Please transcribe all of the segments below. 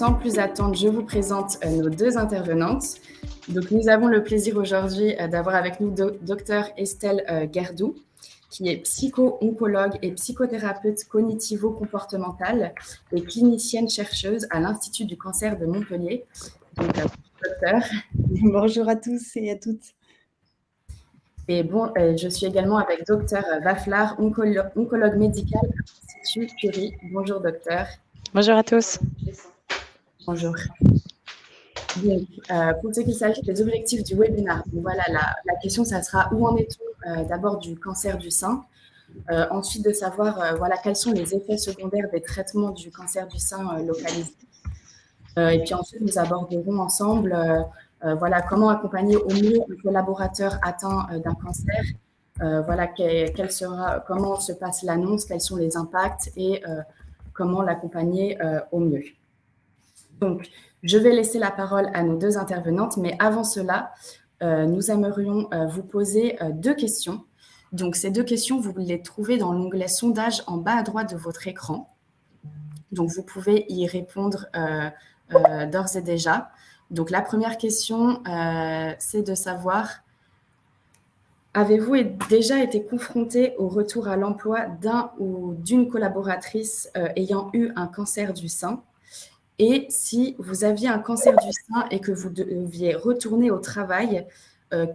sans plus attendre, je vous présente nos deux intervenantes. Donc, nous avons le plaisir aujourd'hui d'avoir avec nous Dr Estelle Gerdou, qui est psycho-oncologue et psychothérapeute cognitivo-comportementale et clinicienne chercheuse à l'Institut du cancer de Montpellier. Donc, docteur. Bonjour à tous et à toutes. Et bon, je suis également avec Dr Waflar, oncologue médical à l'Institut Curie. Bonjour docteur. Bonjour à tous. Bonjour. Donc, pour ce qui s'agit des objectifs du webinaire, voilà, la question, ça sera où en est-on d'abord du cancer du sein, ensuite de savoir voilà, quels sont les effets secondaires des traitements du cancer du sein localisé. Et puis ensuite, nous aborderons ensemble voilà, comment accompagner au mieux un collaborateur atteint d'un cancer, voilà, comment se passe l'annonce, quels sont les impacts et comment l'accompagner au mieux. Donc, je vais laisser la parole à nos deux intervenantes, mais avant cela, nous aimerions vous poser deux questions. Donc, ces deux questions, vous les trouvez dans l'onglet sondage en bas à droite de votre écran. Donc, vous pouvez y répondre d'ores et déjà. Donc, la première question, c'est de savoir, avez-vous déjà été confronté au retour à l'emploi d'un ou d'une collaboratrice ayant eu un cancer du sein? Et si vous aviez un cancer du sein et que vous deviez retourner au travail,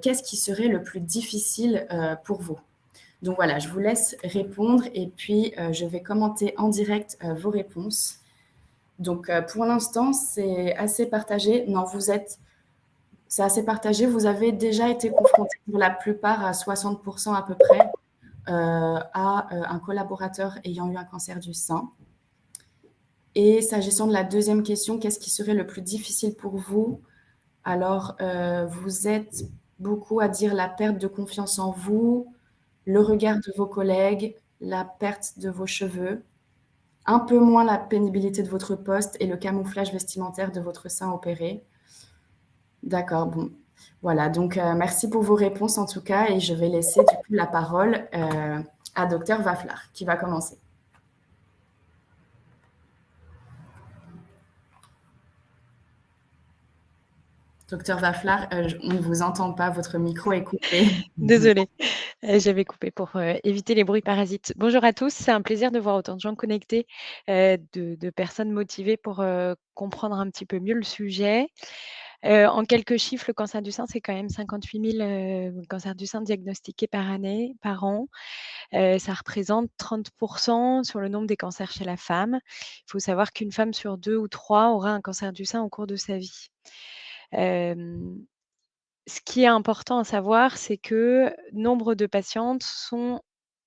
qu'est-ce qui serait le plus difficile pour vous? Donc voilà, je vous laisse répondre et puis je vais commenter en direct vos réponses. Donc pour l'instant, c'est assez partagé. Non, c'est assez partagé. Vous avez déjà été confronté pour la plupart à 60% à peu près à un collaborateur ayant eu un cancer du sein. Et s'agissant de la deuxième question, qu'est-ce qui serait le plus difficile pour vous? Alors, vous êtes beaucoup à dire la perte de confiance en vous, le regard de vos collègues, la perte de vos cheveux, un peu moins la pénibilité de votre poste et le camouflage vestimentaire de votre sein opéré. D'accord, bon. Voilà, donc merci pour vos réponses en tout cas et je vais laisser du coup la parole à Dr Waflar qui va commencer. Docteur Waflar, on ne vous entend pas, votre micro est coupé. Désolée, j'avais coupé pour éviter les bruits parasites. Bonjour à tous, c'est un plaisir de voir autant de gens connectés, de personnes motivées pour comprendre un petit peu mieux le sujet. En quelques chiffres, le cancer du sein, c'est quand même 58 000 cancers du sein diagnostiqués par an. Ça représente 30% sur le nombre des cancers chez la femme. Il faut savoir qu'une femme sur 2 ou 3 aura un cancer du sein au cours de sa vie. Ce qui est important à savoir, c'est que nombre de patientes sont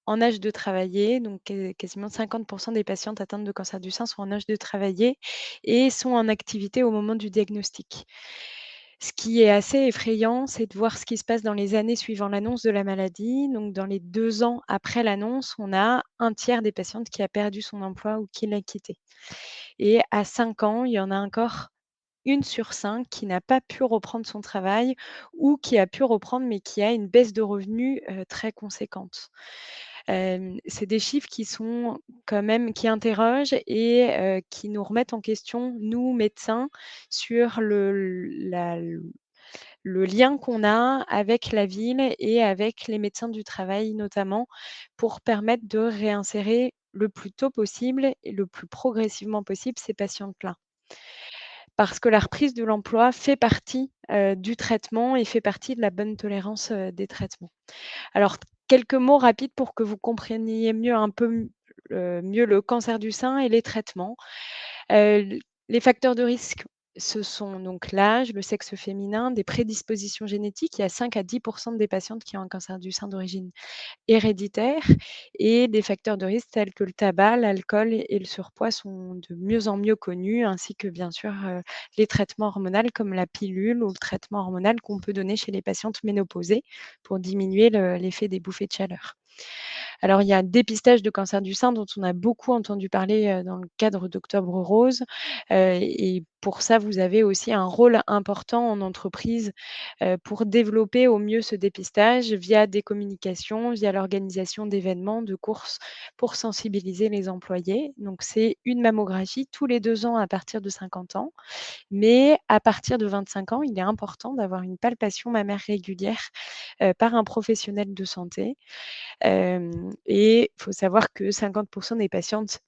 en âge de travailler, donc quasiment 50% des patientes atteintes de cancer du sein sont en âge de travailler et sont en activité au moment du diagnostic. Ce qui est assez effrayant, c'est de voir ce qui se passe dans les années suivant l'annonce de la maladie. Donc, dans les 2 ans après l'annonce, on a un tiers des patientes qui a perdu son emploi ou qui l'a quitté. Et à 5 ans, il y en a encore 1 sur 5 qui n'a pas pu reprendre son travail ou qui a pu reprendre, mais qui a une baisse de revenus très conséquente. C'est des chiffres qui sont quand même qui interrogent et qui nous remettent en question, nous, médecins, sur le lien qu'on a avec la ville et avec les médecins du travail notamment, pour permettre de réinsérer le plus tôt possible et le plus progressivement possible ces patientes-là. Parce que la reprise de l'emploi fait partie du traitement et fait partie de la bonne tolérance des traitements. Alors, quelques mots rapides pour que vous compreniez mieux un peu mieux le cancer du sein et les traitements. Les facteurs de risque, ce sont donc l'âge, le sexe féminin, des prédispositions génétiques. Il y a 5 à 10% des patientes qui ont un cancer du sein d'origine héréditaire et des facteurs de risque tels que le tabac, l'alcool et le surpoids sont de mieux en mieux connus, ainsi que bien sûr les traitements hormonaux comme la pilule ou le traitement hormonal qu'on peut donner chez les patientes ménopausées pour diminuer l'effet des bouffées de chaleur. Alors, il y a un dépistage de cancer du sein dont on a beaucoup entendu parler, dans le cadre d'Octobre rose, et pour ça, vous avez aussi un rôle important en entreprise, pour développer au mieux ce dépistage via des communications, via l'organisation d'événements, de courses pour sensibiliser les employés. Donc c'est une mammographie tous les 2 ans à partir de 50 ans, mais à partir de 25 ans, il est important d'avoir une palpation mammaire régulière, par un professionnel de santé. Et il faut savoir que 50 des patientes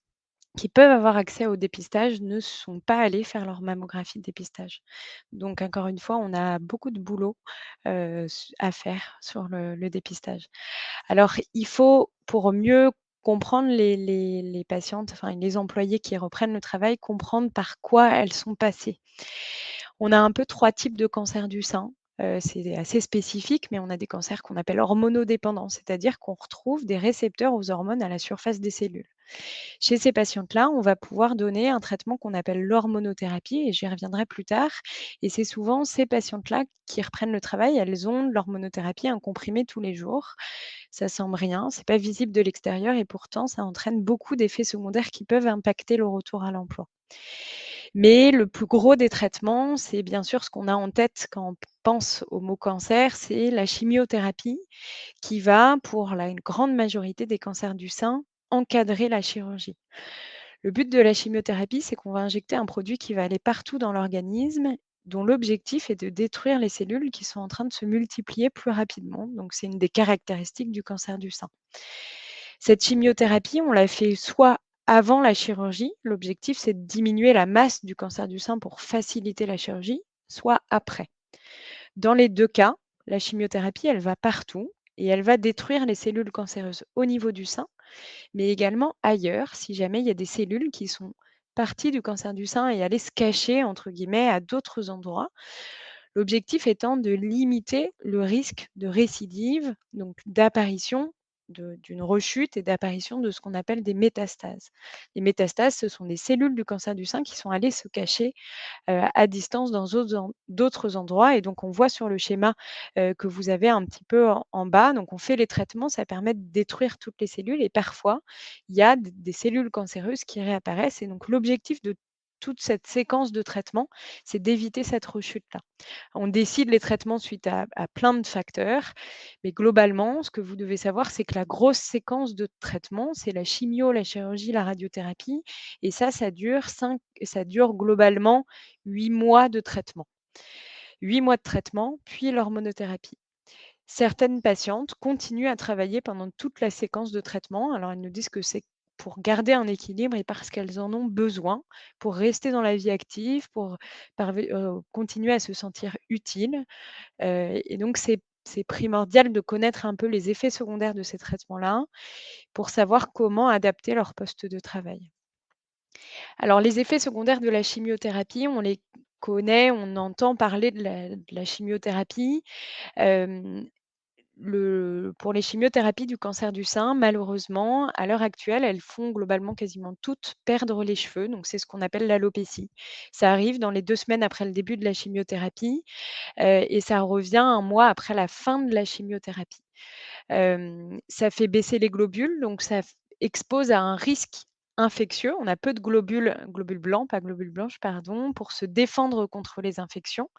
qui peuvent avoir accès au dépistage ne sont pas allées faire leur mammographie de dépistage. Donc encore une fois, on a beaucoup de boulot, à faire sur le dépistage. Alors il faut, pour mieux comprendre les patientes, enfin les employées qui reprennent le travail, comprendre par quoi elles sont passées. On a un peu 3 types de cancers du sein. C'est assez spécifique, mais on a des cancers qu'on appelle hormonodépendants, c'est-à-dire qu'on retrouve des récepteurs aux hormones à la surface des cellules. Chez ces patientes-là, on va pouvoir donner un traitement qu'on appelle l'hormonothérapie, et j'y reviendrai plus tard. Et c'est souvent ces patientes-là qui reprennent le travail, elles ont de l'hormonothérapie, un comprimé tous les jours. Ça semble rien, c'est pas visible de l'extérieur et pourtant ça entraîne beaucoup d'effets secondaires qui peuvent impacter le retour à l'emploi. Mais le plus gros des traitements, c'est bien sûr ce qu'on a en tête quand on pense au mot cancer, c'est la chimiothérapie qui va, pour une grande majorité des cancers du sein, encadrer la chirurgie. Le but de la chimiothérapie, c'est qu'on va injecter un produit qui va aller partout dans l'organisme, dont l'objectif est de détruire les cellules qui sont en train de se multiplier plus rapidement. Donc c'est une des caractéristiques du cancer du sein. Cette chimiothérapie, on la fait soit avant la chirurgie, l'objectif c'est de diminuer la masse du cancer du sein pour faciliter la chirurgie, soit après. Dans les 2 cas, la chimiothérapie, elle va partout et elle va détruire les cellules cancéreuses au niveau du sein, mais également ailleurs, si jamais il y a des cellules qui sont parties du cancer du sein et allaient se cacher, entre guillemets, à d'autres endroits. L'objectif étant de limiter le risque de récidive, donc d'apparition d'une rechute et d'apparition de ce qu'on appelle des métastases. Les métastases, ce sont des cellules du cancer du sein qui sont allées se cacher à distance dans d'autres endroits. Et donc, on voit sur le schéma que vous avez un petit peu en bas. Donc, on fait les traitements, ça permet de détruire toutes les cellules. Et parfois, il y a des cellules cancéreuses qui réapparaissent. Et donc, l'objectif de toute cette séquence de traitement, c'est d'éviter cette rechute-là. On décide les traitements suite à plein de facteurs, mais globalement, ce que vous devez savoir, c'est que la grosse séquence de traitement, c'est la chimio, la chirurgie, la radiothérapie, et ça dure globalement 8 mois de traitement. 8 mois de traitement, puis l'hormonothérapie. Certaines patientes continuent à travailler pendant toute la séquence de traitement. Alors, elles nous disent que c'est pour garder un équilibre et parce qu'elles en ont besoin, pour rester dans la vie active, pour continuer à se sentir utiles. Et donc, c'est primordial de connaître un peu les effets secondaires de ces traitements-là pour savoir comment adapter leur poste de travail. Alors, les effets secondaires de la chimiothérapie, on les connaît, on entend parler de la chimiothérapie. Hem, pour les chimiothérapies du cancer du sein, malheureusement, à l'heure actuelle, elles font globalement quasiment toutes perdre les cheveux. Donc, c'est ce qu'on appelle l'alopécie. Ça arrive dans les 2 semaines après le début de la chimiothérapie, et ça revient 1 mois après la fin de la chimiothérapie. Ça fait baisser les globules, donc ça expose à un risque infectieux. On a peu de globules blancs, pas globules blanches, pardon, pour se défendre contre les infections.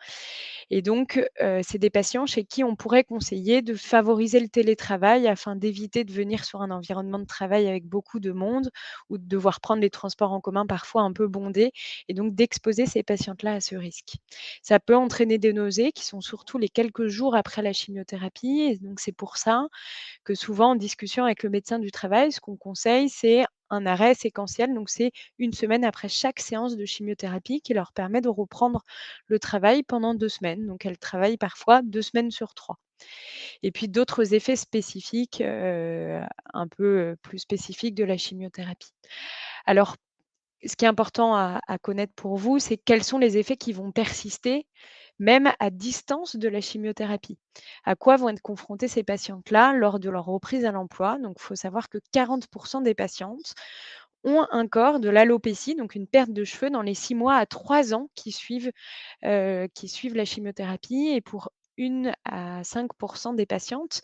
Et donc, c'est des patients chez qui on pourrait conseiller de favoriser le télétravail afin d'éviter de venir sur un environnement de travail avec beaucoup de monde ou de devoir prendre les transports en commun parfois un peu bondés, et donc d'exposer ces patientes-là à ce risque. Ça peut entraîner des nausées qui sont surtout les quelques jours après la chimiothérapie, et donc c'est pour ça que souvent en discussion avec le médecin du travail, ce qu'on conseille, c'est un arrêt séquentiel. Donc c'est 1 semaine après chaque séance de chimiothérapie qui leur permet de reprendre le travail pendant 2 semaines. Donc elles travaillent parfois 2 semaines sur 3. Et puis d'autres effets spécifiques, un peu, plus spécifiques de la chimiothérapie. Alors, ce qui est important à connaître pour vous, c'est quels sont les effets qui vont persister, même à distance de la chimiothérapie. À quoi vont être confrontées ces patientes-là lors de leur reprise à l'emploi? Donc, il faut savoir que 40 des patientes ont encore de l'alopécie, donc une perte de cheveux dans les 6 mois à 3 ans qui suivent la chimiothérapie, et pour 1 à 5 des patientes,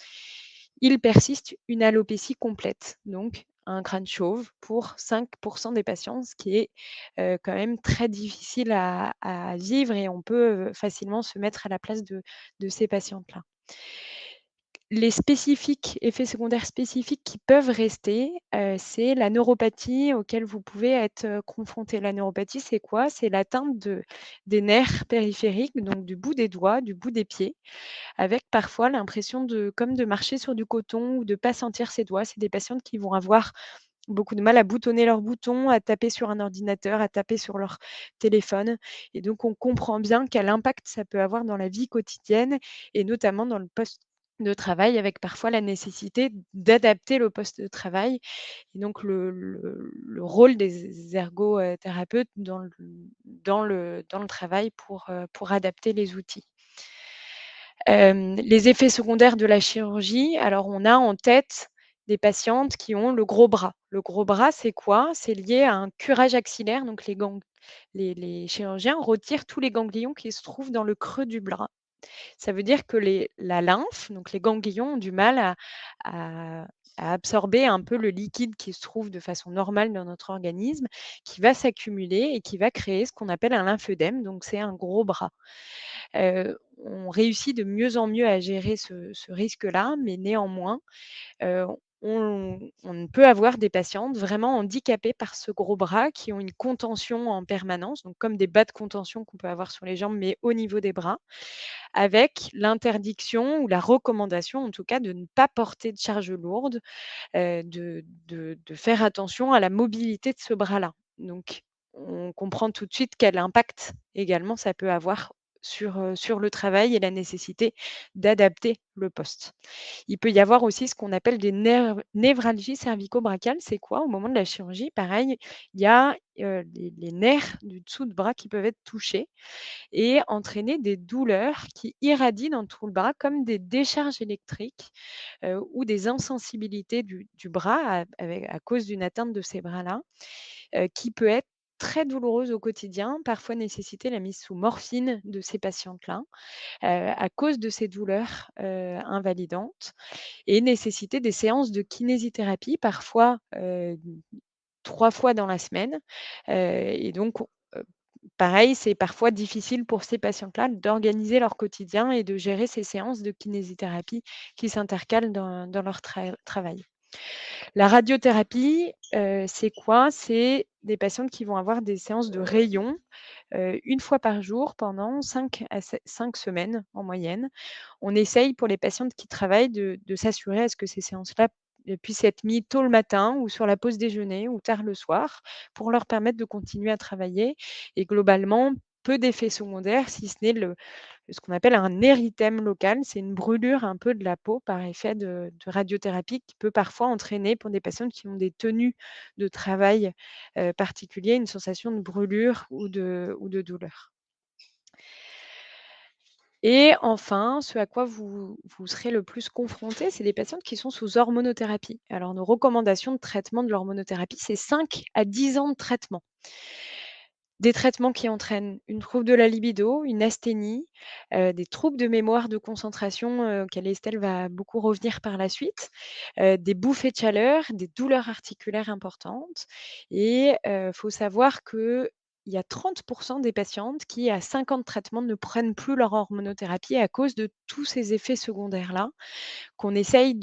il persiste une alopécie complète, donc un crâne chauve pour 5 des patients, ce qui est, quand même très difficile à vivre et on peut, facilement se mettre à la place de ces patientes-là. Les effets secondaires spécifiques qui peuvent rester, c'est la neuropathie auquel vous pouvez être, confrontés. La neuropathie, c'est quoi? C'est l'atteinte des nerfs périphériques, donc du bout des doigts, du bout des pieds, avec parfois l'impression de marcher sur du coton ou de pas sentir ses doigts. C'est des patientes qui vont avoir beaucoup de mal à boutonner leurs boutons, à taper sur un ordinateur, à taper sur leur téléphone et donc on comprend bien quel impact ça peut avoir dans la vie quotidienne et notamment dans le poste de travail avec parfois la nécessité d'adapter le poste de travail et donc le rôle des ergothérapeutes dans le travail pour adapter les outils. Les effets secondaires de la chirurgie, alors on a en tête des patientes qui ont le gros bras. Le gros bras, c'est quoi? C'est lié à un curage axillaire, donc les chirurgiens retirent tous les ganglions qui se trouvent dans le creux du bras. Ça veut dire que la lymphe, donc les ganglions ont du mal à à absorber un peu le liquide qui se trouve de façon normale dans notre organisme, qui va s'accumuler et qui va créer ce qu'on appelle un lymphœdème, donc c'est un gros bras. On réussit de mieux en mieux à gérer ce risque-là, mais néanmoins, heu, on peut avoir des patientes vraiment handicapées par ce gros bras qui ont une contention en permanence, donc comme des bas de contention qu'on peut avoir sur les jambes, mais au niveau des bras, avec l'interdiction ou la recommandation en tout cas de ne pas porter de charge lourde, de faire attention à la mobilité de ce bras-là. Donc on comprend tout de suite quel impact également ça peut avoir sur le travail et la nécessité d'adapter le poste. Il peut y avoir aussi ce qu'on appelle des névralgies cervico-brachiales. C'est quoi? Au moment de la chirurgie, pareil, il y a, les nerfs du dessous de bras qui peuvent être touchés et entraîner des douleurs qui irradient dans tout le bras comme des décharges électriques, ou des insensibilités du bras à cause d'une atteinte de ces bras-là, qui peut être très douloureuse au quotidien, parfois nécessiter la mise sous morphine de ces patientes-là, à cause de ces douleurs, invalidantes et nécessiter des séances de kinésithérapie, parfois, 3 fois dans la semaine, et donc pareil, c'est parfois difficile pour ces patientes-là d'organiser leur quotidien et de gérer ces séances de kinésithérapie qui s'intercalent dans leur travail. La radiothérapie, c'est quoi? C'est des patientes qui vont avoir des séances de rayons, 1 fois par jour pendant 5 semaines en moyenne. On essaye pour les patientes qui travaillent de s'assurer à ce que ces séances-là, puissent être mis tôt le matin ou sur la pause déjeuner ou tard le soir pour leur permettre de continuer à travailler et globalement, peu d'effets secondaires si ce n'est ce qu'on appelle un érythème local. C'est une brûlure un peu de la peau par effet de radiothérapie qui peut parfois entraîner pour des personnes qui ont des tenues de travail, particuliers, une sensation de brûlure ou de douleur. Et enfin, ce à quoi vous serez le plus confrontés, c'est des patientes qui sont sous hormonothérapie. Alors nos recommandations de traitement de l'hormonothérapie, c'est 5 à 10 ans de traitement. Des traitements qui entraînent une trouble de la libido, une asthénie, des troubles de mémoire, de concentration, auxquels Estelle va beaucoup revenir par la suite, des bouffées de chaleur, des douleurs articulaires importantes et faut savoir qu'il y a 30 des patientes qui, à 5 ans de traitement, ne prennent plus leur hormonothérapie à cause de tous ces effets secondaires-là qu'on essaye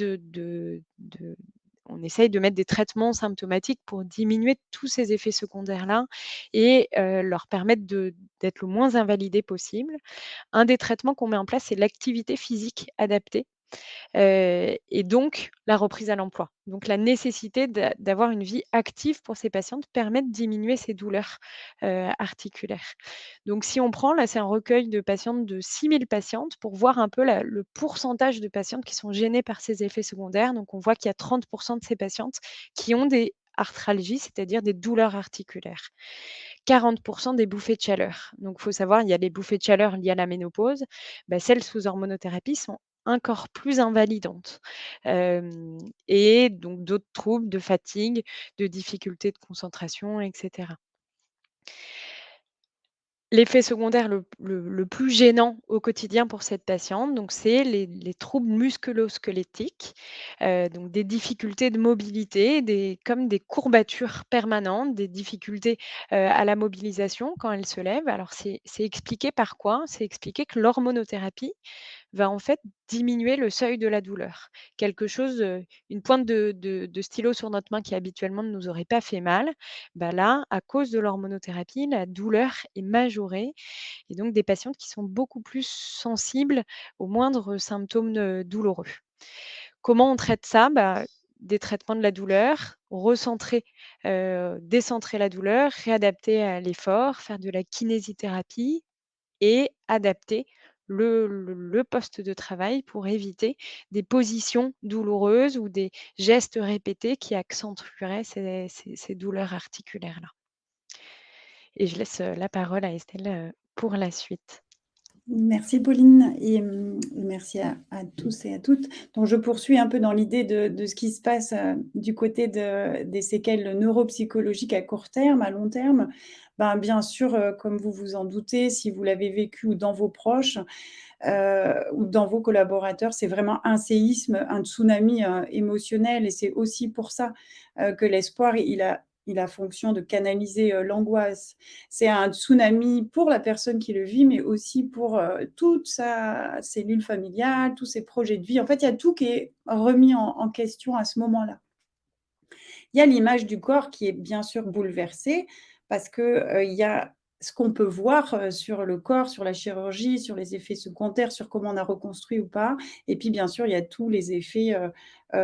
on essaye de mettre des traitements symptomatiques pour diminuer tous ces effets secondaires-là et leur permettre d'être le moins invalidés possible. Un des traitements qu'on met en place, c'est l'activité physique adaptée. Et donc la reprise à l'emploi. Donc la nécessité d'avoir une vie active pour ces patientes permet de diminuer ces douleurs, articulaires. Donc si on prend, là, c'est un recueil de patientes de 6 000 patientes pour voir un peu le pourcentage de patientes qui sont gênées par ces effets secondaires. Donc on voit qu'il y a 30 de ces patientes qui ont des arthralgies, c'est-à-dire des douleurs articulaires. 40 des bouffées de chaleur. Donc il faut savoir, il y a les bouffées de chaleur liées à la ménopause. Bah, celles sous hormonothérapie sont encore plus invalidantes. Et donc d'autres troubles de fatigue, de difficultés de concentration et cetera. L'effet secondaire le plus gênant au quotidien pour cette patiente, donc c'est les troubles musculo-squelettiques, donc des difficultés de mobilité, comme des courbatures permanentes, des difficultés, à la mobilisation quand elle se lève. Alors c'est expliqué par quoi? C'est expliqué que l'hormonothérapie va en fait diminuer le seuil de la douleur. Quelque chose, une pointe de stylo sur notre main qui habituellement ne nous aurait pas fait mal, bah là, à cause de l'hormonothérapie, la douleur est majorée et donc des patientes qui sont beaucoup plus sensibles aux moindres symptômes, douloureux. Comment on traite ça? Bah, des traitements de la douleur, recentrer, décentrer la douleur, réadapter à l'effort, faire de la kinésithérapie et adapter le poste de travail pour éviter des positions douloureuses ou des gestes répétés qui accentueraient ces douleurs articulaires-là. Et je laisse, la parole à Estelle, pour la suite. Merci Pauline et merci à tous et à toutes. Donc je poursuis un peu dans l'idée de ce qui se passe, du côté des séquelles neuropsychologiques à court terme, à long terme. Ben, bien sûr, comme vous vous en doutez, si vous l'avez vécu ou dans vos proches, ou dans vos collaborateurs, c'est vraiment un séisme, un tsunami, émotionnel et c'est aussi pour ça, que l'espoir, il a fonction de canaliser, l'angoisse. C'est un tsunami pour la personne qui le vit, mais aussi pour, toute sa cellule familiale, tous ses projets de vie. En fait, il y a tout qui est remis en question à ce moment-là. Il y a l'image du corps qui est bien sûr bouleversée parce que, il y a ce qu'on peut voir, sur le corps, sur la chirurgie, sur les effets secondaires, sur comment on a reconstruit ou pas et puis bien sûr, il y a tous les effets,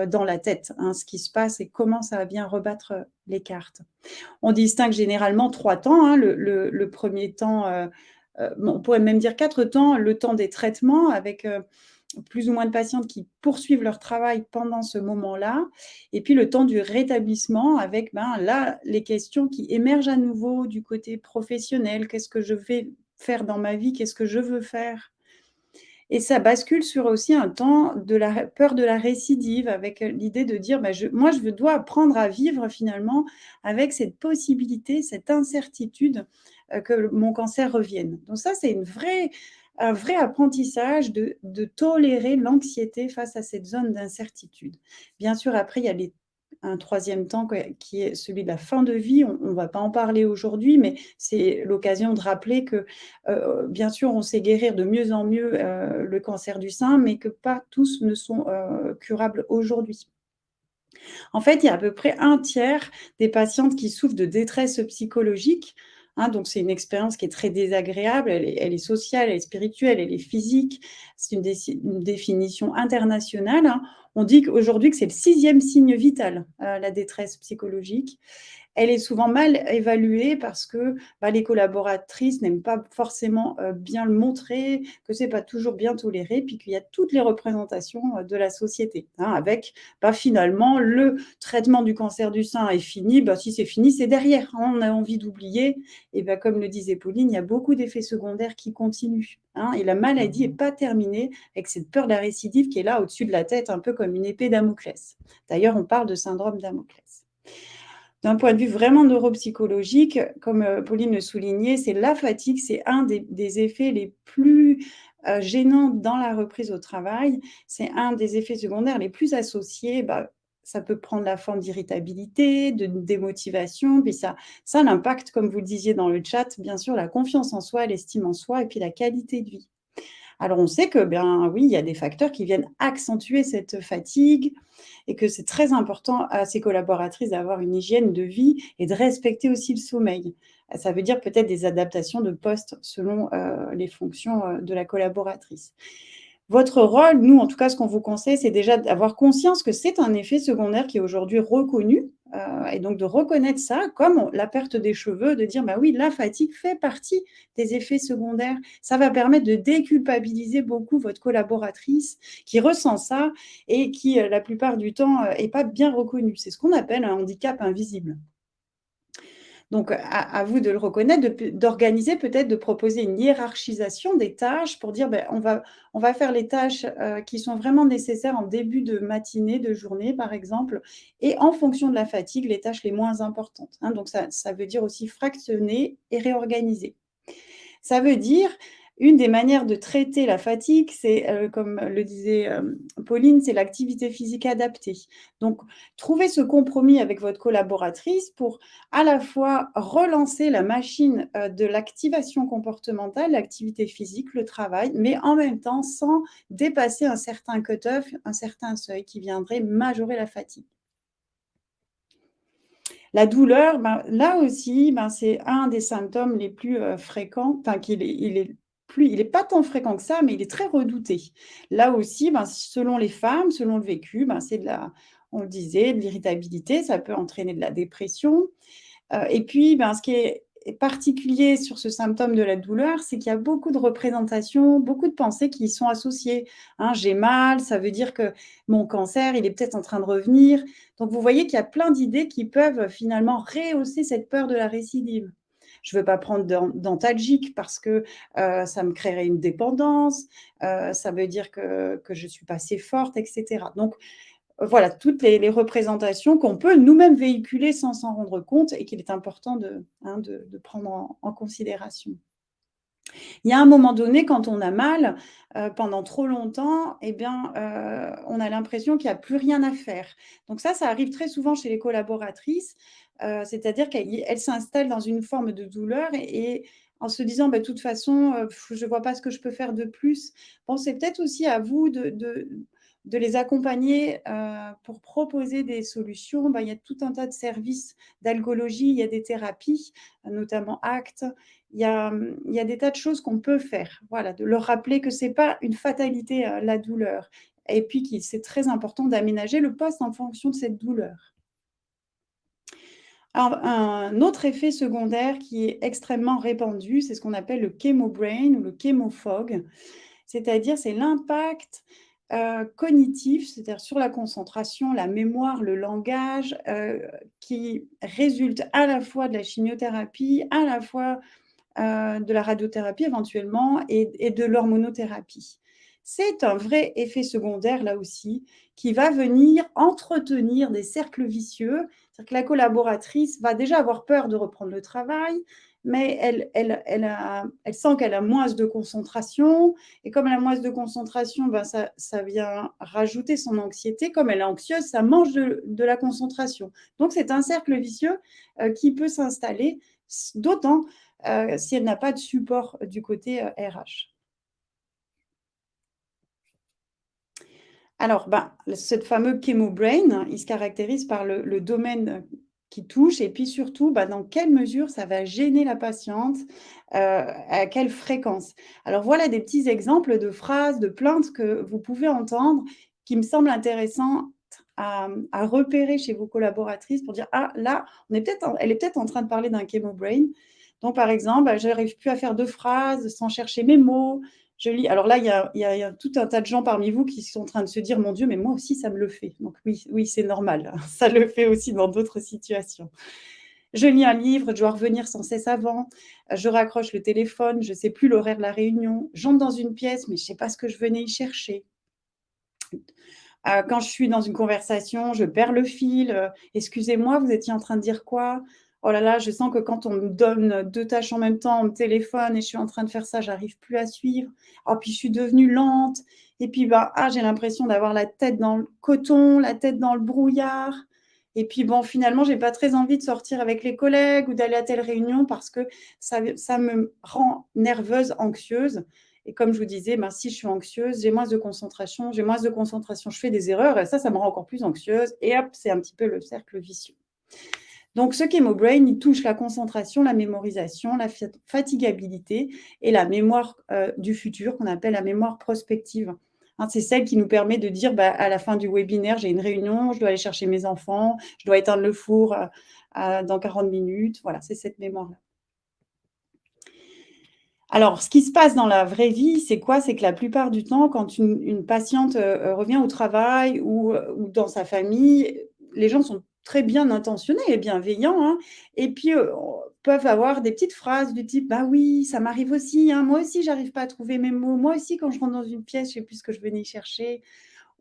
dans la tête, hein, ce qui se passe et comment ça va bien rebattre, les cartes. On distingue généralement 3 temps, hein, le 1er temps, on pourrait même dire 4 temps, le temps des traitements avec, plus ou moins de patientes qui poursuivent leur travail pendant ce moment-là et puis le temps du rétablissement avec, ben, là, les questions qui émergent à nouveau du côté professionnel. Qu'est-ce que je vais faire dans ma vie? Qu'est-ce que je veux faire? Et ça bascule sur aussi un temps de la peur de la récidive avec, l'idée de dire: «Bah, je dois apprendre à vivre finalement avec cette possibilité, cette incertitude, que mon cancer revienne». Donc ça, c'est un vrai apprentissage de tolérer l'anxiété face à cette zone d'incertitude. Bien sûr, après, il y a un troisième temps qui est celui de la fin de vie. On ne va pas en parler aujourd'hui, mais c'est l'occasion de rappeler que bien sûr, on sait guérir de mieux en mieux, le cancer du sein, mais que pas tous ne sont, curables aujourd'hui. En fait, il y a à peu près un tiers des patientes qui souffrent de détresse psychologique, hein, donc c'est une expérience qui est très désagréable, elle est sociale, elle est spirituelle, elle est physique. C'est une définition internationale, hein. On dit qu'aujourd'hui que c'est le 6e signe vital, la détresse psychologique. Elle est souvent mal évaluée parce que, bah, les collaboratrices n'aiment pas forcément, bien le montrer, que c'est pas toujours bien toléré, puis qu'il y a toutes les représentations, de la société, hein, avec, bah, finalement le traitement du cancer du sein est fini, bah, si c'est fini, c'est derrière, hein, on a envie d'oublier et bah, comme le disait Pauline, il y a beaucoup d'effets secondaires qui continuent, hein, et la maladie est pas terminée avec cette peur de la récidive qui est là au-dessus de la tête, un peu comme une épée Damoclès. D'ailleurs, on parle de syndrome Damoclès. D'un point de vue vraiment neuropsychologique, comme, Pauline le soulignait, c'est la fatigue, c'est un des effets les plus, gênants dans la reprise au travail. C'est un des effets secondaires les plus associés, bah, ça peut prendre la forme d'irritabilité, de démotivation, puis ça a l'impact, comme vous le disiez dans le chat, bien sûr, la confiance en soi, l'estime en soi et puis la qualité de vie. Alors on sait que, ben, oui, il y a des facteurs qui viennent accentuer cette fatigue et que c'est très important à ces collaboratrices d'avoir une hygiène de vie et de respecter aussi le sommeil. Ça veut dire peut-être des adaptations de poste selon, les fonctions, de la collaboratrice. Votre rôle, nous, en tout cas, ce qu'on vous conseille, c'est déjà d'avoir conscience que c'est un effet secondaire qui est aujourd'hui reconnu, et donc de reconnaître ça comme la perte des cheveux, de dire: «Bah oui, la fatigue fait partie des effets secondaires». Ça va permettre de déculpabiliser beaucoup votre collaboratrice qui ressent ça et qui, la plupart du temps, est pas bien reconnue. C'est ce qu'on appelle un handicap invisible. Donc, à vous de le reconnaître, d'organiser peut-être, de proposer une hiérarchisation des tâches pour dire: ben on va faire les tâches, qui sont vraiment nécessaires en début de matinée, de journée, par exemple et en fonction de la fatigue, les tâches les moins importantes», hein. Donc ça veut dire aussi fractionner et réorganiser. Ça veut dire, une des manières de traiter la fatigue, c'est, comme le disait, Pauline, c'est l'activité physique adaptée. Donc, trouvez ce compromis avec votre collaboratrice pour à la fois relancer la machine, de l'activation comportementale, l'activité physique, le travail, mais en même temps sans dépasser un certain cut-off, un certain seuil qui viendrait majorer la fatigue. La douleur, ben, là aussi, ben, c'est un des symptômes les plus, fréquents, enfin il est pas tant fréquent que ça, mais il est très redouté. Là aussi, ben, selon les femmes, selon le vécu, ben, c'est on le disait, de l'irritabilité, ça peut entraîner de la dépression. Et puis, ben, ce qui est particulier sur ce symptôme de la douleur, c'est qu'il y a beaucoup de représentations, beaucoup de pensées qui y sont associées, hein. J'ai mal, ça veut dire que mon cancer, il est peut-être en train de revenir. Donc vous voyez qu'il y a plein d'idées qui peuvent finalement rehausser cette peur de la récidive. Je ne veux pas prendre d'antalgique parce que, ça me créerait une dépendance, ça veut dire que je ne suis pas assez forte et cetera. Donc voilà, toutes les représentations qu'on peut nous-mêmes véhiculer sans s'en rendre compte et qu'il est important de prendre en considération. Il y a un moment donné, quand on a mal, pendant trop longtemps, eh bien, on a l'impression qu'il y a plus rien à faire. Donc ça arrive très souvent chez les collaboratrices, c'est-à-dire qu'elles s'installent dans une forme de douleur et en se disant: «Bah, de toute façon, je ne vois pas ce que je peux faire de plus». Bon, c'est peut-être aussi à vous de les accompagner, pour proposer des solutions. Bah, il y a tout un tas de services d'algologie, il y a des thérapies, notamment ACT. Il y a des tas de choses qu'on peut faire. Voilà, de leur rappeler que c'est pas une fatalité, la douleur et puis c'est très important d'aménager le poste en fonction de cette douleur. Alors, un autre effet secondaire qui est extrêmement répandu, c'est ce qu'on appelle le chemobrain ou le chemofog. C'est-à-dire, c'est l'impact, cognitif, c'est-à-dire sur la concentration, la mémoire, le langage, qui résulte à la fois de la chimiothérapie, à la fois, de la radiothérapie éventuellement et de l'hormonothérapie. C'est un vrai effet secondaire là aussi, qui va venir entretenir des cercles vicieux. C'est-à-dire que la collaboratrice va déjà avoir peur de reprendre le travail, mais elle sent qu'elle a moins de concentration et comme elle a moins de concentration, ben ça vient rajouter son anxiété. Comme elle est anxieuse, ça mange de la concentration. Donc c'est un cercle vicieux, qui peut s'installer, d'autant si elle n'a pas de support du côté RH. Alors, ben, ce fameux chemobrain, il se caractérise par le domaine qui touche et puis surtout, bah, dans quelle mesure ça va gêner la patiente, à quelle fréquence. Alors voilà des petits exemples de phrases, de plaintes que vous pouvez entendre qui me semblent intéressantes à repérer chez vos collaboratrices pour dire: «Ah là, elle est peut-être en train de parler d'un chemobrain». Donc par exemple, bah: «J'arrive plus à faire 2 phrases sans chercher mes mots, je lis». Alors là, il y a tout un tas de gens parmi vous qui sont en train de se dire: «Mon Dieu, mais moi aussi ça me le fait». Donc oui, oui, c'est normal, ça le fait aussi dans d'autres situations. Je lis un livre, je dois revenir sans cesse avant, je raccroche le téléphone, je ne sais plus l'horaire de la réunion, j'entre dans une pièce, mais je ne sais pas ce que je venais y chercher. Quand je suis dans une conversation, je perds le fil, «Excusez-moi, vous étiez en train de dire quoi? Oh là là, je sens que quand on me donne 2 tâches en même temps, on me téléphone et je suis en train de faire ça, j'arrive plus à suivre. Oh puis je suis devenue lente et puis, bah, j'ai l'impression d'avoir la tête dans le coton, la tête dans le brouillard et puis bon, finalement, j'ai pas très envie de sortir avec les collègues ou d'aller à telle réunion parce que ça me rend nerveuse, anxieuse». Et comme je vous disais, ben, si je suis anxieuse, j'ai moins de concentration, je fais des erreurs et ça me rend encore plus anxieuse et hop, c'est un petit peu le cercle vicieux. Donc ce chemobrain, il touche la concentration, la mémorisation, la fatigabilité et la mémoire, du futur qu'on appelle la mémoire prospective. Hein, c'est celle qui nous permet de dire, bah, à la fin du webinaire, j'ai une réunion, je dois aller chercher mes enfants, je dois éteindre le four, dans 40 minutes. Voilà, c'est cette mémoire-là. Alors, ce qui se passe dans la vraie vie, c'est quoi? C'est que la plupart du temps, quand une patiente, revient au travail ou dans sa famille, les gens sont très bien intentionnés et bienveillants, hein, et puis, peuvent avoir des petites phrases du type: «Bah oui, ça m'arrive aussi, hein, moi aussi j'arrive pas à trouver mes mots, moi aussi quand je rentre dans une pièce, je sais plus ce que je venais y chercher».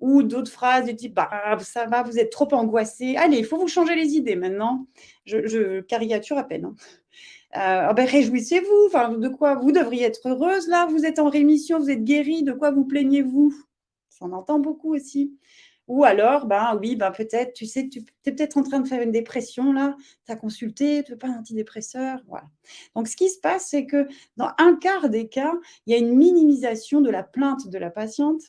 ou d'autres phrases du type bah, ça va, vous êtes trop angoissé. Allez, il faut vous changer les idées maintenant. Je caricature à peine. Hein. Ah ben, réjouissez-vous. Enfin, de quoi vous devriez être heureuse là. Vous êtes en rémission, vous êtes guérie. De quoi vous plaignez-vous? Ça en entend beaucoup aussi. Ou alors, ben oui, ben peut-être, tu sais, tu es peut-être en train de faire une dépression là, tu as consulté, tu veux pas un antidépresseur, voilà. Donc, ce qui se passe, c'est que dans un quart des cas, il y a une minimisation de la plainte de la patiente.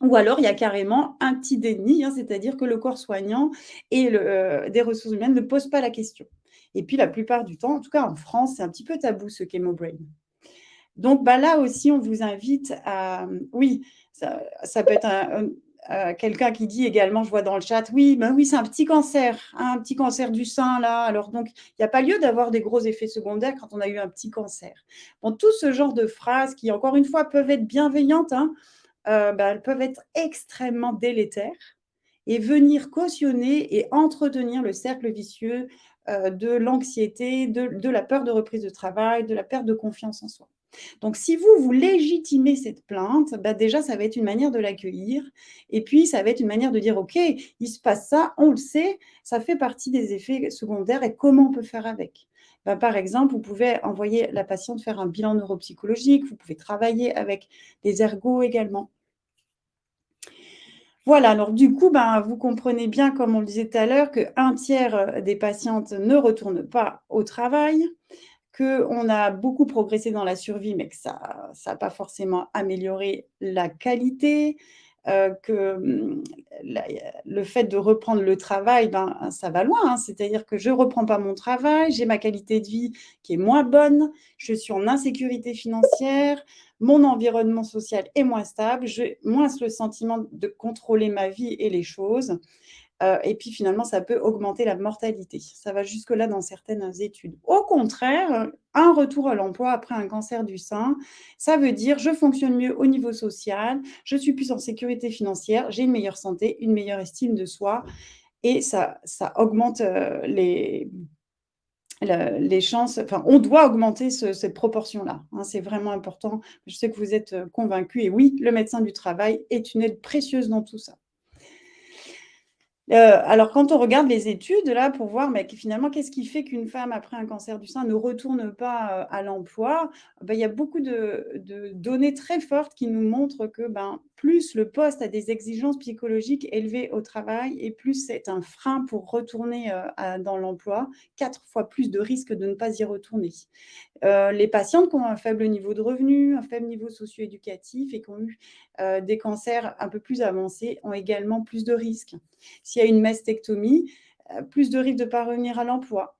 Ou alors, il y a carrément un petit déni, hein, c'est-à-dire que le corps soignant et des ressources humaines ne posent pas la question. Et puis, la plupart du temps, en tout cas en France, c'est un petit peu tabou ce Chemobrain. Donc, bah, là aussi, on vous invite à… Oui, ça peut être quelqu'un qui dit également, je vois dans le chat, oui, ben oui, c'est un petit cancer du sein, là. Alors, donc, il n'y a pas lieu d'avoir des gros effets secondaires quand on a eu un petit cancer. Bon, tout ce genre de phrases qui, encore une fois, peuvent être bienveillantes, hein, elles peuvent être extrêmement délétères et venir cautionner et entretenir le cercle vicieux de l'anxiété, de la peur de reprise de travail, de la perte de confiance en soi. Donc, si vous légitimez cette plainte, déjà, ça va être une manière de l'accueillir. Et puis, ça va être une manière de dire, OK, il se passe ça, on le sait, ça fait partie des effets secondaires et comment on peut faire avec. Par exemple, vous pouvez envoyer la patiente faire un bilan neuropsychologique, vous pouvez travailler avec des ergots également. Voilà, alors du coup, vous comprenez bien, comme on le disait tout à l'heure, qu'un tiers des patientes ne retournent pas au travail, qu'on a beaucoup progressé dans la survie, mais que ça n'a pas forcément amélioré la qualité, que le fait de reprendre le travail, ça va loin. Hein. C'est-à-dire que je ne reprends pas mon travail, j'ai ma qualité de vie qui est moins bonne, je suis en insécurité financière, mon environnement social est moins stable, j'ai moins le sentiment de contrôler ma vie et les choses. Et puis finalement, ça peut augmenter la mortalité. Ça va jusque-là dans certaines études. Au contraire, un retour à l'emploi après un cancer du sein, ça veut dire je fonctionne mieux au niveau social, je suis plus en sécurité financière, j'ai une meilleure santé, une meilleure estime de soi, et ça augmente les chances, enfin, on doit augmenter cette proportion-là. Hein, c'est vraiment important. Je sais que vous êtes convaincus, et oui, le médecin du travail est une aide précieuse dans tout ça. Alors, quand on regarde les études, là, pour voir finalement, qu'est-ce qui fait qu'une femme, après un cancer du sein, ne retourne pas à l'emploi? Il y a beaucoup de données très fortes qui nous montrent que plus le poste a des exigences psychologiques élevées au travail et plus c'est un frein pour retourner dans l'emploi, 4 fois plus de risques de ne pas y retourner. Les patientes qui ont un faible niveau de revenu, un faible niveau socio-éducatif et qui ont eu des cancers un peu plus avancés ont également plus de risques. S'il y a une mastectomie, plus de risques de ne pas revenir à l'emploi.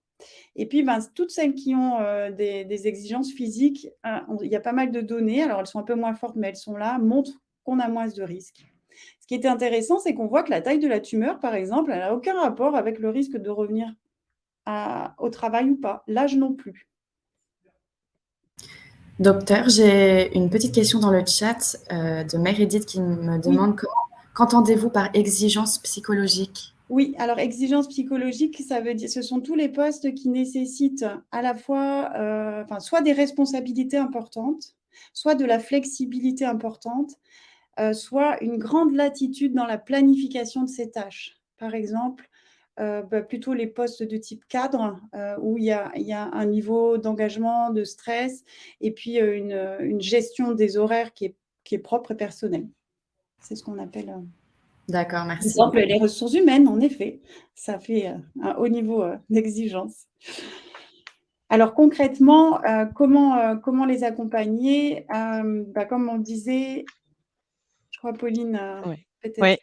Et puis, toutes celles qui ont des exigences physiques, il y a pas mal de données, alors elles sont un peu moins fortes, mais elles sont là, montrent qu'on a moins de risques. Ce qui est intéressant, c'est qu'on voit que la taille de la tumeur, par exemple, elle n'a aucun rapport avec le risque de revenir au travail ou pas. L'âge non plus. Docteur, j'ai une petite question dans le chat de Meredith qui me demande qu'entendez-vous par exigence psychologique? Oui, alors exigence psychologique, ça veut dire ce sont tous les postes qui nécessitent à la fois soit des responsabilités importantes, soit de la flexibilité importante, soit une grande latitude dans la planification de ces tâches. Par exemple, plutôt les postes de type cadre, où il y a un niveau d'engagement, de stress, et puis une gestion des horaires qui est propre et personnelle. C'est ce qu'on appelle… D'accord, Par merci. exemple, les ressources humaines, en effet, ça fait un haut niveau d'exigence. Alors concrètement, comment les accompagner? Comme on disait, je crois Pauline, peut-être… Ouais,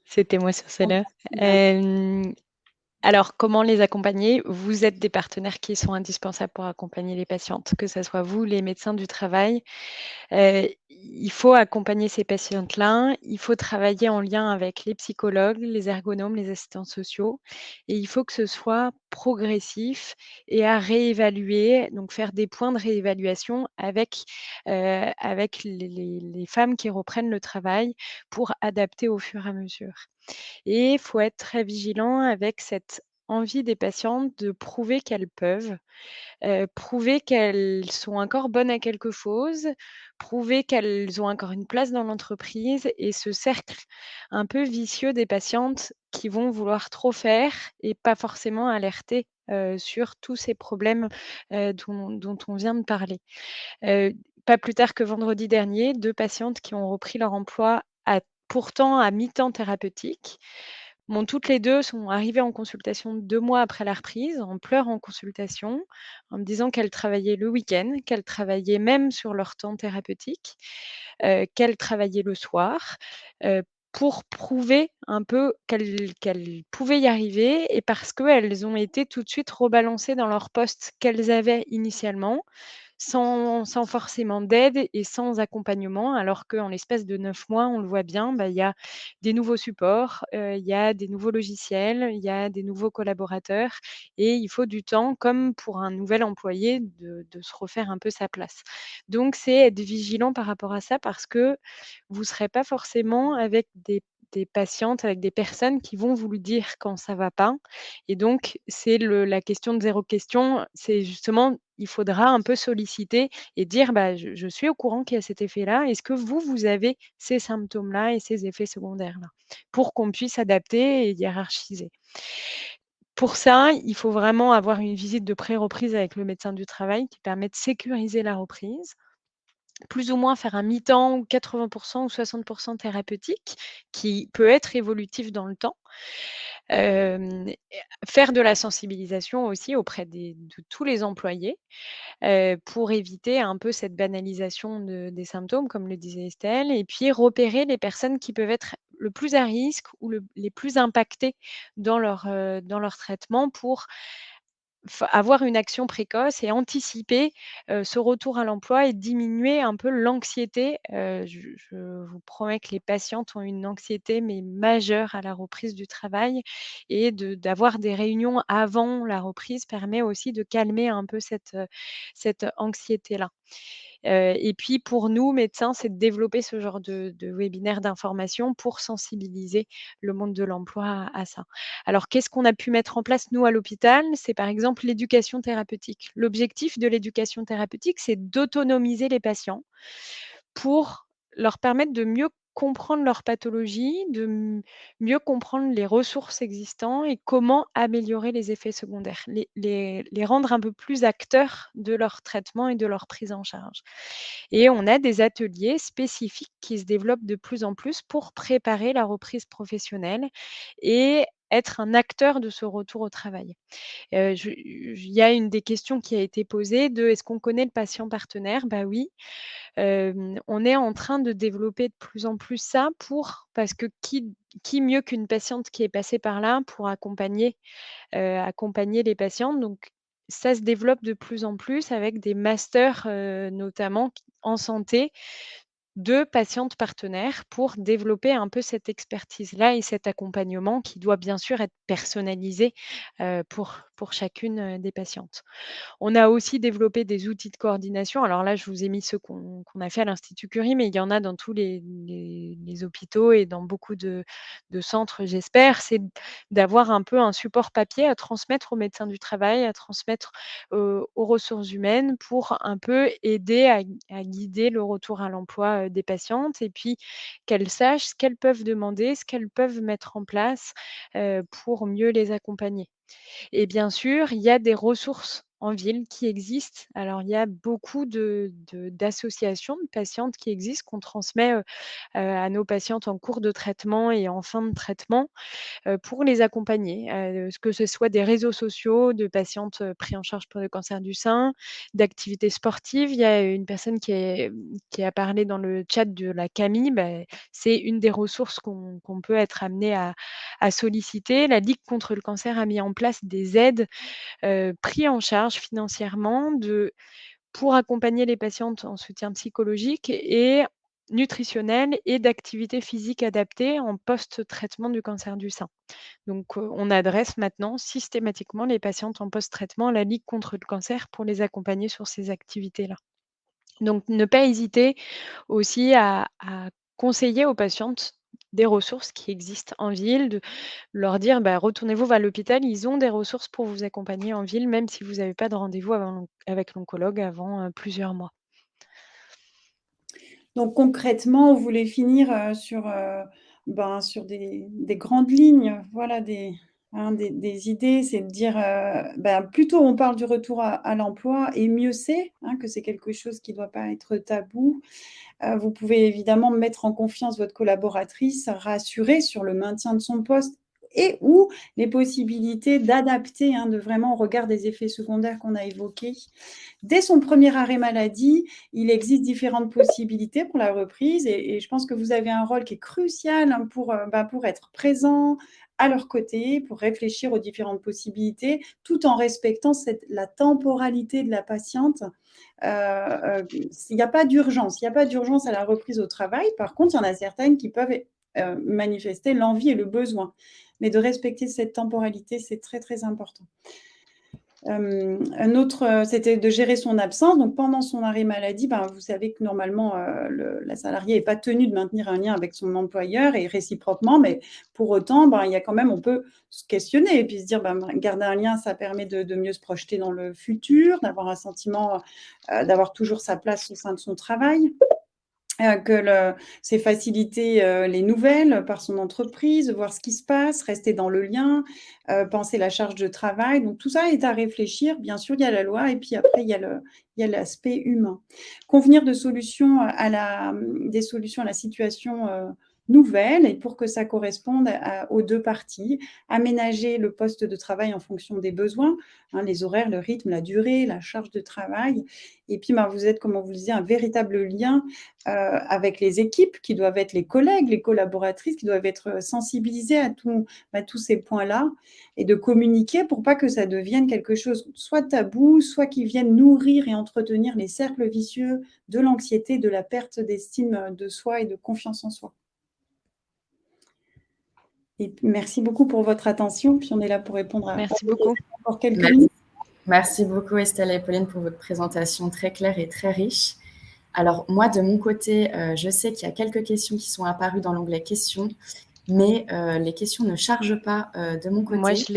c'était moi sur celle-là. Alors, comment les accompagner? Vous êtes des partenaires qui sont indispensables pour accompagner les patientes, que ce soit vous, les médecins du travail. Il faut accompagner ces patientes-là, il faut travailler en lien avec les psychologues, les ergonomes, les assistants sociaux et il faut que ce soit progressif et à réévaluer, donc faire des points de réévaluation avec les femmes qui reprennent le travail pour adapter au fur et à mesure. Et il faut être très vigilant avec cette envie des patientes de prouver qu'elles peuvent, prouver qu'elles sont encore bonnes à quelque chose, prouver qu'elles ont encore une place dans l'entreprise et ce cercle un peu vicieux des patientes qui vont vouloir trop faire et pas forcément alerter, sur tous ces problèmes, dont on vient de parler. Heu, Pas plus tard que vendredi dernier, 2 patientes qui ont repris leur emploi pourtant à mi-temps thérapeutique. Bon, toutes les 2 sont arrivées en consultation 2 mois après la reprise, en pleurs en consultation, en me disant qu'elles travaillaient le week-end, qu'elles travaillaient même sur leur temps thérapeutique, qu'elles travaillaient le soir, pour prouver un peu qu'elles pouvaient y arriver et parce qu'elles ont été tout de suite rebalancées dans leur poste qu'elles avaient initialement, sans forcément d'aide et sans accompagnement, alors qu'en l'espace de 9 mois, on le voit bien, bah, il y a des nouveaux supports, il y a des nouveaux logiciels, il y a des nouveaux collaborateurs et il faut du temps, comme pour un nouvel employé, de se refaire un peu sa place. Donc c'est être vigilant par rapport à ça parce que vous ne serez pas forcément avec des patientes, avec des personnes qui vont vous le dire quand ça ne va pas et donc c'est la question de zéro question, c'est justement, il faudra un peu solliciter et dire: «Bah, je suis au courant qu'il y a cet effet-là. Est-ce que vous avez ces symptômes-là et ces effets secondaires-là?» pour qu'on puisse adapter et hiérarchiser. Pour ça, il faut vraiment avoir une visite de pré-reprise avec le médecin du travail qui permet de sécuriser la reprise, plus ou moins faire un mi-temps ou 80 ou 60 thérapeutique qui peut être évolutif dans le temps. Et faire de la sensibilisation aussi auprès de tous les employés, pour éviter un peu cette banalisation des symptômes, comme le disait Estelle et puis repérer les personnes qui peuvent être le plus à risque ou les plus impactées dans leur traitement pour avoir une action précoce et anticiper, ce retour à l'emploi et diminuer un peu l'anxiété. Je vous promets que les patientes ont une anxiété, mais majeure à la reprise du travail et d'avoir des réunions avant la reprise permet aussi de calmer un peu cette anxiété-là. Et puis pour nous, médecins, c'est de développer ce genre de webinaire d'information pour sensibiliser le monde de l'emploi à ça. Alors qu'est-ce qu'on a pu mettre en place, nous, à l'hôpital? C'est par exemple l'éducation thérapeutique. L'objectif de l'éducation thérapeutique, c'est d'autonomiser les patients pour leur permettre de mieux comprendre leur pathologie, de mieux comprendre les ressources existantes et comment améliorer les effets secondaires, les rendre un peu plus acteurs de leur traitement et de leur prise en charge. Et on a des ateliers spécifiques qui se développent de plus en plus pour préparer la reprise professionnelle et être un acteur de ce retour au travail. Il y a une des questions qui a été posée de: «Est-ce qu'on connaît le patient partenaire?» Bah oui, on est en train de développer de plus en plus ça parce que qui mieux qu'une patiente qui est passée par là pour accompagner les patientes donc ça se développe de plus en plus avec des masters, notamment en santé de patientes partenaires pour développer un peu cette expertise-là et cet accompagnement qui doit bien sûr être personnalisé, pour chacune, des patientes. On a aussi développé des outils de coordination. Alors là, je vous ai mis ceux qu'on a fait à l'Institut Curie, mais il y en a dans tous les hôpitaux et dans beaucoup de centres, j'espère. C'est d'avoir un peu un support papier à transmettre aux médecins du travail, à transmettre, aux ressources humaines pour un peu aider à guider le retour à l'emploi, des patientes et puis qu'elles sachent ce qu'elles peuvent demander, ce qu'elles peuvent mettre en place, pour mieux les accompagner. Et bien sûr, il y a des ressources en ville qui existent. Alors, il y a beaucoup d'associations de patientes qui existent, qu'on transmet, à nos patientes en cours de traitement et en fin de traitement pour les accompagner, que ce soit des réseaux sociaux de patientes, pris en charge pour le cancer du sein, d'activités sportives. Il y a une personne qui a parlé dans le chat de la Camille, c'est une des ressources qu'on peut être amené à solliciter. La Ligue contre le cancer a mis en place des aides, pris en charge financièrement pour accompagner les patientes en soutien psychologique et nutritionnel et d'activité physique adaptée en post-traitement du cancer du sein. Donc, on adresse maintenant systématiquement les patientes en post-traitement à la Ligue contre le cancer pour les accompagner sur ces activités-là. Donc ne pas hésiter aussi à conseiller aux patientes des ressources qui existent en ville, de leur dire: «Bah, retournez-vous vers l'hôpital, ils ont des ressources pour vous accompagner en ville, même si vous n'avez pas de rendez-vous avec l'oncologue avant, plusieurs mois». Donc concrètement, on voulait finir, sur des grandes lignes, voilà, des idées. C'est de dire, plus tôt on parle du retour à l'emploi et mieux c'est, hein, que c'est quelque chose qui ne doit pas être tabou. Vous pouvez évidemment mettre en confiance votre collaboratrice, rassurer sur le maintien de son poste et ou les possibilités d'adapter, hein, de vraiment au regard des effets secondaires qu'on a évoqués. Dès son premier arrêt maladie, il existe différentes possibilités pour la reprise et je pense que vous avez un rôle qui est crucial, hein, pour être présent à leur côté, pour réfléchir aux différentes possibilités, tout en respectant la temporalité de la patiente. Il n'y a pas d'urgence. Il n'y a pas d'urgence à la reprise au travail. Par contre, il y en a certaines qui peuvent manifester l'envie et le besoin. Mais de respecter cette temporalité, c'est très, très important. Un autre, c'était de gérer son absence. Donc, pendant son arrêt maladie, vous savez que normalement, la salariée n'est pas tenue de maintenir un lien avec son employeur et réciproquement, mais pour autant, il y a quand même, on peut se questionner et puis se dire, garder un lien, ça permet de mieux se projeter dans le futur, d'avoir un sentiment, d'avoir toujours sa place au sein de son travail. C'est faciliter les nouvelles par son entreprise, voir ce qui se passe, rester dans le lien, penser la charge de travail. Donc tout ça est à réfléchir. Bien sûr, il y a la loi et puis après, il y a l'aspect humain. Convenir de solutions des solutions à la situation nouvelle et pour que ça corresponde aux deux parties. Aménager le poste de travail en fonction des besoins, hein, les horaires, le rythme, la durée, la charge de travail. Et puis, vous êtes, comme on vous le disait, un véritable lien avec les équipes qui doivent être les collègues, les collaboratrices qui doivent être sensibilisées à tous ces points-là et de communiquer pour pas que ça devienne quelque chose soit tabou, soit qui vienne nourrir et entretenir les cercles vicieux de l'anxiété, de la perte d'estime de soi et de confiance en soi. Et merci beaucoup pour votre attention, puis on est là pour répondre à Merci vos beaucoup. questions encore quelques Merci. minutes. Merci beaucoup Estelle et Pauline pour votre présentation très claire et très riche. Alors moi, de mon côté, je sais qu'il y a quelques questions qui sont apparues dans l'onglet questions, mais les questions ne chargent pas de mon côté. Moi, je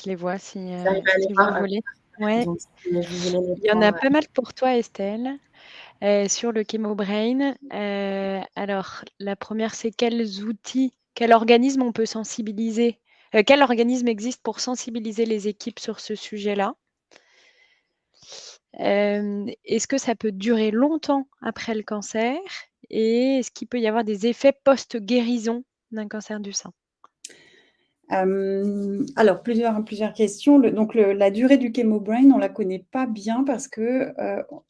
les vois si, J'arrive à les si vous voir. voulez. Ouais. Donc si vous voulez les Il y en a prendre. pas mal pour toi, Estelle, sur le ChemoBrain. Alors, la première, c'est quels outils, quel organisme on peut sensibiliser, quel organisme existe pour sensibiliser les équipes sur ce sujet-là? Est-ce que ça peut durer longtemps après le cancer? Et est-ce qu'il peut y avoir des effets post-guérison d'un cancer du sein? Alors plusieurs questions. La durée du ChemoBrain, on la connaît pas bien parce que,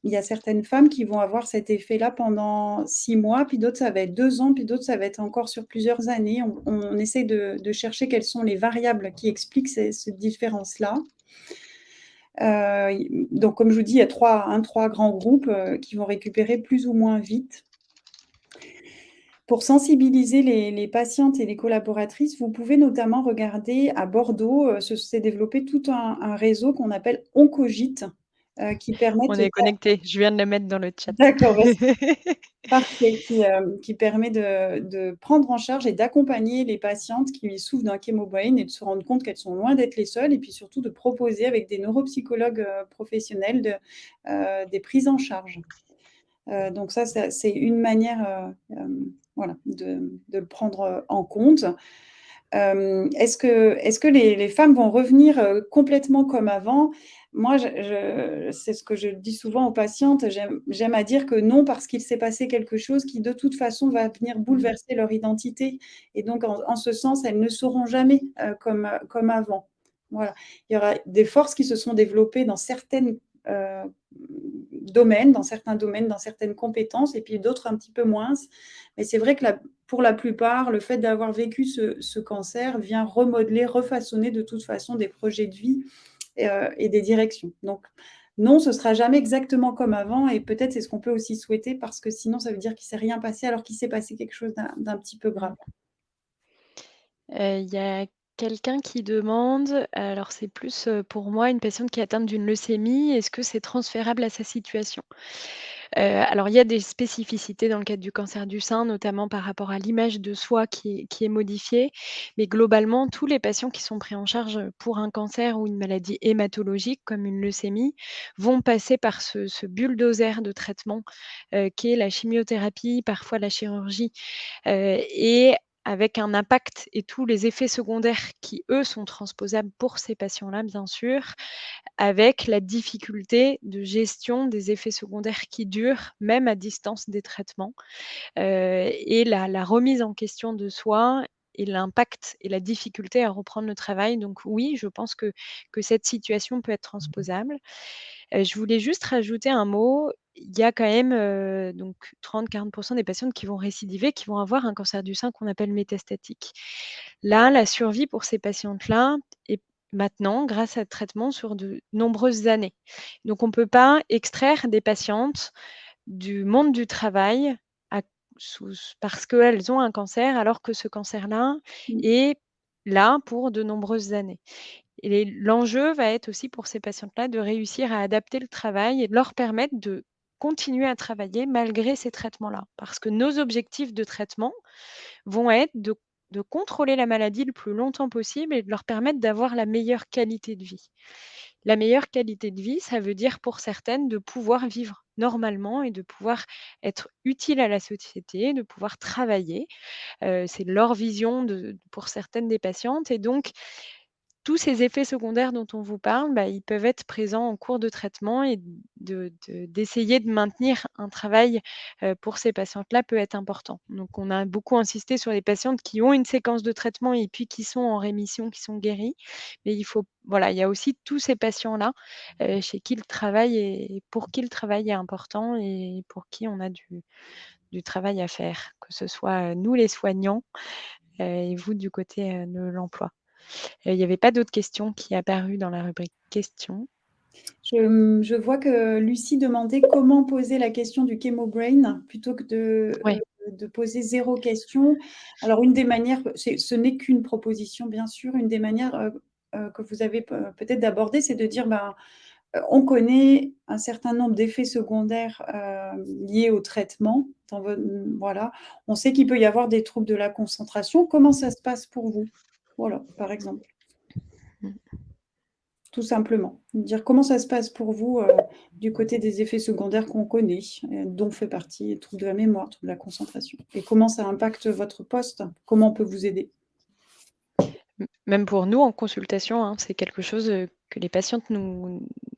il y a certaines femmes qui vont avoir cet effet-là pendant 6 mois, puis d'autres ça va être 2 ans, puis d'autres ça va être encore sur plusieurs années. On essaie de chercher quelles sont les variables qui expliquent cette différence-là. Donc comme je vous dis, il y a 3 grands groupes, qui vont récupérer plus ou moins vite. Pour sensibiliser les patientes et les collaboratrices, vous pouvez notamment regarder à Bordeaux, s'est développé tout un réseau qu'on appelle Oncogite, qui On permettent est connectés, je viens de le mettre dans le chat. d'accord, parfait, qui permet de prendre en charge et d'accompagner les patientes qui souffrent d'un ChemoBrain et de se rendre compte qu'elles sont loin d'être les seules et puis surtout de proposer avec des neuropsychologues, professionnels des prises en charge. Donc ça, c'est une manière, voilà, de le prendre, en compte. Est-ce que les femmes vont revenir, complètement comme avant? Moi, c'est ce que je dis souvent aux patientes, j'aime à dire que non, parce qu'il s'est passé quelque chose qui, de toute façon, va venir bouleverser leur identité et donc en ce sens, elles ne seront jamais, comme avant. Voilà. Il y aura des forces qui se sont développées dans heu, dans certains domaines, dans certaines compétences et puis d'autres un petit peu moins. Mais c'est vrai que pour la plupart, le fait d'avoir vécu ce cancer vient remodeler, refaçonner de toute façon des projets de vie et des directions. Donc non, ce sera jamais exactement comme avant et peut-être c'est ce qu'on peut aussi souhaiter parce que sinon ça veut dire qu'il ne s'est rien passé alors qu'il s'est passé quelque chose d'un petit peu grave. Il y a quelqu'un qui demande, alors c'est plus, pour moi, une patiente qui est atteinte d'une leucémie, est-ce que c'est transférable à sa situation? Alors, il y a des spécificités dans le cadre du cancer du sein, notamment par rapport à l'image de soi qui est modifiée. Mais globalement, tous les patients qui sont pris en charge pour un cancer ou une maladie hématologique, comme une leucémie, vont passer par ce bulldozer de traitement, qui est la chimiothérapie, parfois la chirurgie, et avec un impact et tous les effets secondaires qui, eux, sont transposables pour ces patients-là, bien sûr, avec la difficulté de gestion des effets secondaires qui durent, même à distance des traitements, et la remise en question de soi et l'impact et la difficulté à reprendre le travail. Donc oui, je pense que cette situation peut être transposable. Je voulais juste rajouter un mot. Il y a quand même, donc 30-40 des patientes qui vont récidiver, qui vont avoir un cancer du sein qu'on appelle métastatique. Là, la survie pour ces patientes-là est maintenant, grâce à ce traitement, sur de nombreuses années. Donc on ne peut pas extraire des patientes du monde du travail à parce qu'elles ont un cancer, alors que ce cancer-là Mmh. est là pour de nombreuses années. Et l'enjeu va être aussi pour ces patientes-là de réussir à adapter le travail et de leur permettre de continuer à travailler malgré ces traitements-là. Parce que nos objectifs de traitement vont être de contrôler la maladie le plus longtemps possible et de leur permettre d'avoir la meilleure qualité de vie. La meilleure qualité de vie, ça veut dire pour certaines de pouvoir vivre normalement et de pouvoir être utile à la société, de pouvoir travailler. C'est leur vision pour certaines des patientes et donc tous ces effets secondaires dont on vous parle, bah, ils peuvent être présents en cours de traitement et d'essayer de maintenir un travail, pour ces patientes-là peut être important. Donc on a beaucoup insisté sur les patientes qui ont une séquence de traitement et puis qui sont en rémission, qui sont guéries. Mais voilà, il y a aussi tous ces patients-là, chez qui le travail est pour qui le travail est important et pour qui on a du travail à faire, que ce soit, nous les soignants, et vous du côté, de l'emploi. Il n'y avait pas d'autres questions qui apparues dans la rubrique questions. Je vois que Lucie demandait comment poser la question du Chemobrain plutôt que Ouais. de poser 0 question. Alors une des manières, ce n'est qu'une proposition bien sûr, une des manières, que vous avez peut-être d'aborder, c'est de dire, ben, on connaît un certain nombre d'effets secondaires, liés au traitement voilà. On sait qu'il peut y avoir des troubles de la concentration. Comment ça se passe pour vous? Voilà, par exemple. Mmh. Tout simplement. Dire comment ça se passe pour vous, du côté des effets secondaires qu'on connaît, dont fait partie troubles de la mémoire, troubles de la concentration et comment ça impacte votre poste? Comment on peut vous aider? Même pour nous en consultation, hein, c'est quelque chose, que les patientes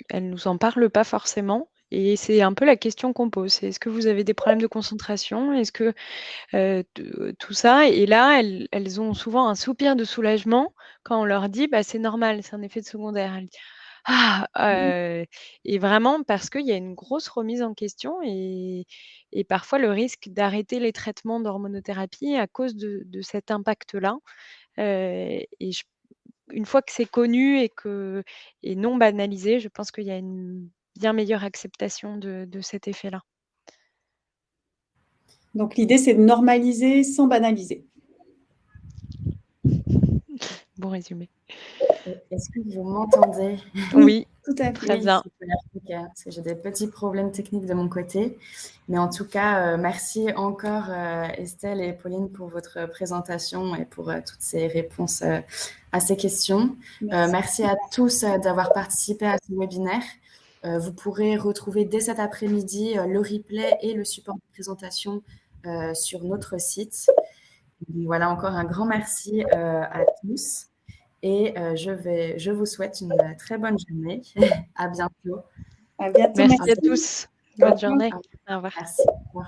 elles nous en parlent pas forcément et c'est un peu la question qu'on pose. C'est: «Est-ce que vous avez des problèmes de concentration? Est-ce que» tout ça et là, elles ont souvent un soupir de soulagement quand on leur dit: «Bah, c'est normal, c'est un effet de secondaire». Elles disent: «Ah!» Mmh. Et vraiment parce qu'il y a une grosse remise en question et parfois le risque d'arrêter les traitements d'hormonothérapie à cause de cet impact-là, et une fois que c'est connu et non banalisé, je pense qu'il y a une bien meilleure acceptation de cet effet-là. Donc l'idée, c'est de normaliser sans banaliser. Bon résumé. Est-ce que vous m'entendez? Oui, Oui, tout à fait. très Oui, bien. super, OK, parce que j'ai des petits problèmes techniques de mon côté. Mais en tout cas, merci encore, Estelle et Pauline pour votre présentation et pour, toutes ces réponses, à ces questions. Merci. Merci à tous, d'avoir participé à ce webinaire. Vous pourrez retrouver dès cet après-midi, le replay et le support de présentation, sur notre site. Donc voilà, encore un grand merci, à tous et je vous souhaite une très bonne journée. À bientôt. À bientôt, Merci à merci. tous. Au Bonne revoir. journée. Au revoir. Merci. Au revoir.